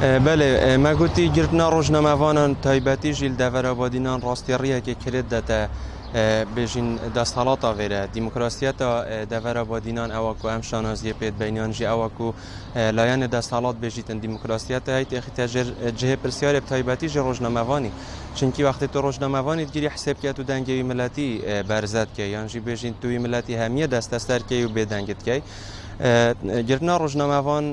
بله ما گویی گرتنا روزنامه‌وانان تایبەتی جیل دەڤەرەبادینان ڕاستیڕیەکی کرد دەتە بێژین دەسەڵاتە وێرە دیموکراسیەتە دەڤەرەبادینان ئەوەکو ئەم شانازیە پێت بینیانجی ئەوەکو لایەنە دەسەڵات بێژیتن دیموکراسیەتە هەیت ئەخیتە جهێ پرسیارێ تایبەتی ژێ ڕۆژنامەوانی چونکی وەختی تۆ ڕۆژنامەوانی گیری حسێبکەت و دەنگێوی ملەتی بەرزەتکەی یانجی بێژین توی ملەتی هەمیە دەستە سەرکەی و بێدەنگتکەی گرتنا روزنامه‌وان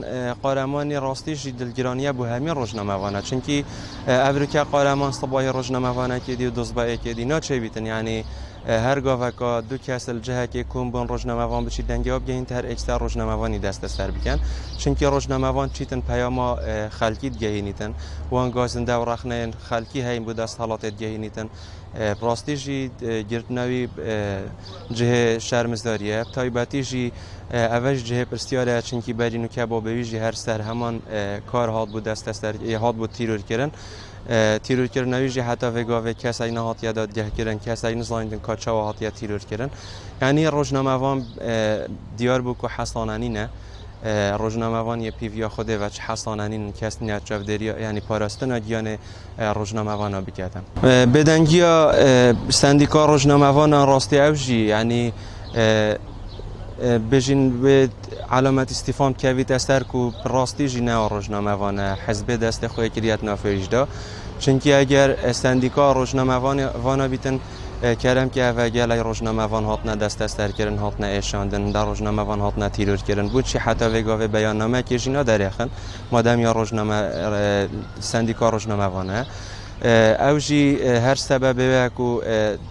قهرمانی راستیشی دلگرانیه بو همین روزنامه‌وانه چونکی امریکا قهرمان صبای روزنامه‌وانه کدی و دزبای کدی ناچه بیتن یعنی هر گاوه که دو کسل جهه که کمبون روزنامه‌وان بچی دنگی آب گهین هر اکستر روزنامه‌وانی دست سر بکن چونکی روزنامه‌وان چیتن پیاما خلکی گهینیتن وان گازنده و رخنه خلکی هایم بود دست حالات گهینیتن راستیجی گرتناوی جهه شرمزداریه تایبەتیجی اوج جهه پرسیاره چونکی برینو که با بویجی هر سر همان کار هات بود دست سر هات بود تیرور کردن نویجی حتی وگاوه کسایی نهات یاداد گه کردن کسایی نزاندن کاچا و هات یا تیرور کردن یعنی روزنامه‌وان دیار بو که حسانانی نه روزنامه‌وان یه پیویا خوده و چه حسانانی کس نیت جودری یعنی پاراستن گیان روزنامه‌وان بکردن بدنگیا سندیکا روزنامه‌وان راستی اوجی یعنی بجین به علامت استفهام کویت اثر کو راستی جنه روزنامه‌وان حزب دست خوی کریت نافیجدا چونکی اگر سندیکا روزنامه‌وان بیتن کردم که اوگل روزنامه‌وان هات نه دست اثر کردن هات نه اشاندن در روزنامه‌وان هات نه تیرور کردن بود چی حتی وگاوه بیاننامه که جنا درخن مادام یا روزنامه سندیکا روزنامه‌وانه اوجی هر سبب کو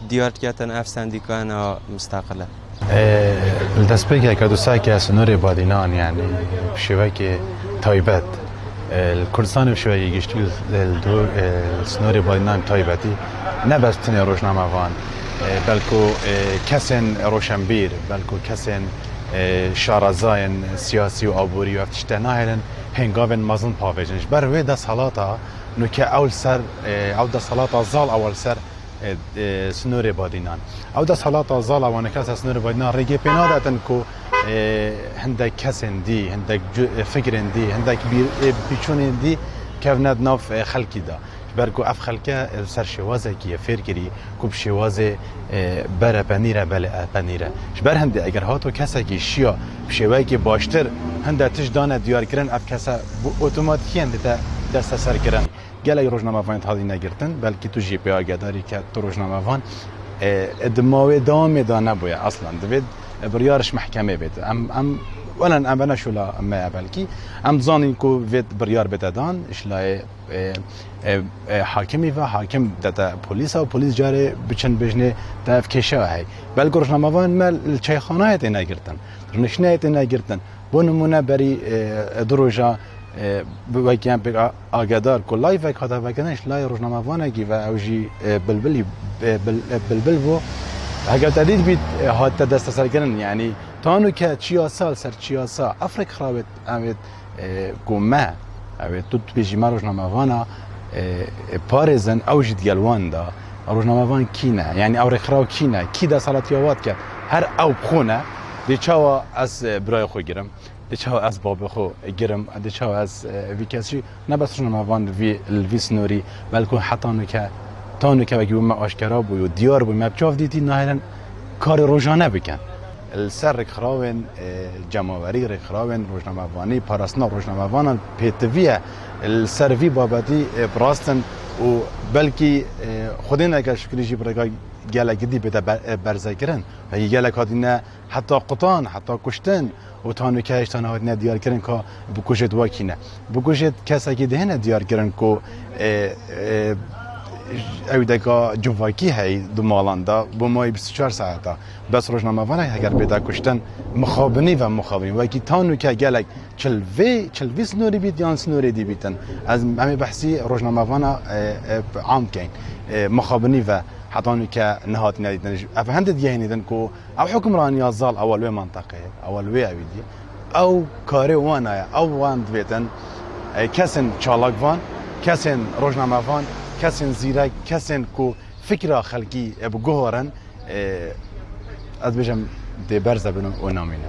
دیار کردن اف سندیکا مستقله الدسبيك كادو ساكي سنوري بادينان يعني شبكة تايبت الكردستان بشوية يجيشتو الدور سنوري بادينان تايبتي نبس تني روشنامه وان بلكو كسن روشنبير بلكو كسن شارزاين سياسي وعبوري وافتشتناهلن هنگاون مازن پاوجنش بر وی دا صلاتا نو که اول سر او دا صلاتا زال اول سر سنور بادینان او دا صلاة زال وانه کس سنور بادینان رگی پینادتن کو هندک کسن دی هندک فکرن دی هندک بیچون دی که ند ناف خلقی دا برگو اف خلقه سر شوازه که فکری کوب شوازه بره پنیره بله پنیره بر هنده اگر هاتو کسی که شیا شوایی که باشتر هنده تش دانه دیار کرن اف کسی اتوماتیکی هنده دست سر کرن گله روزنامه‌وان هادی نگرتن بلکه تو جی پی آگداری که تو روزنامه‌وان ادماوی دام دانه بوده اصلا دوید بریارش محکمه بید ام ولا ام شولا ما بلکی ام زانین کو وید بریار بدادان اشلای حاکمی و حاکم داده پلیس و پلیس جاره بچن بجنه تفکیشه هی بلکه روزنامه‌وان مال چایخانه ایت نگرتن نشنه ایت نگرتن بو نمونه بری دروجا بگیم به آگدار که لایو کادا وگنش لای روزنامه‌وانه کی و اوجی بلبل بو اگر تدید بید هات دست سرگرن یعنی تانو که چیا سال سر چیا سا افریق خرابت امید کومه امید تو بیشی ما روزنامه‌وانه پارزن اوجی دیالوان دا روزنامه‌وان کینه یعنی افریق خراب کینه کی دست سالاتیوات کرد هر او خونه دیچوا از برای خو گیرم دیچوا از باب خو گیرم دیچوا از ویکسی نه بس روزنامه‌وان وی سنوری بلکه حتی تانو که بگیم ما آشکارا بو دیار بو مبچاف دیدی نه کار روزانه بکن السر خراون جماوری خراون روزنامه‌وانی پاراستنا روزنامه‌وان پیتویه السر وی بابتی براستن و بلکی خودین اگر شکلی جی برگای گله گدی بده برزگرن و گله کادینه حتی قطان حتی کشتن و تانو که اشتانه ها دیار کردن که بکوشت واکینه بکوشت کسی که دهنه دیار کردن که اویدگا جواکی هی دو مالاندا با مای 24 ساعته بس روزنامه‌وان اگر پیدا کشتن مخابنی و کی تانو که گلک چلوی سنوری بیت یا سنوری دی بیتن از همه بحثی روزنامه‌وان عام کن مخابنی و حتانو که نهات ندیدن افهند دیگه نیدن کو او حکمرانی ازال اول و منطقه اول و اویدی او کاری وانا او وان بیتن کسن چالاگوان کسن روزنامه‌وان کسین زیرک کسین کو فکر خلقی بگوهرن از بجم دی برزه بنو و نامینه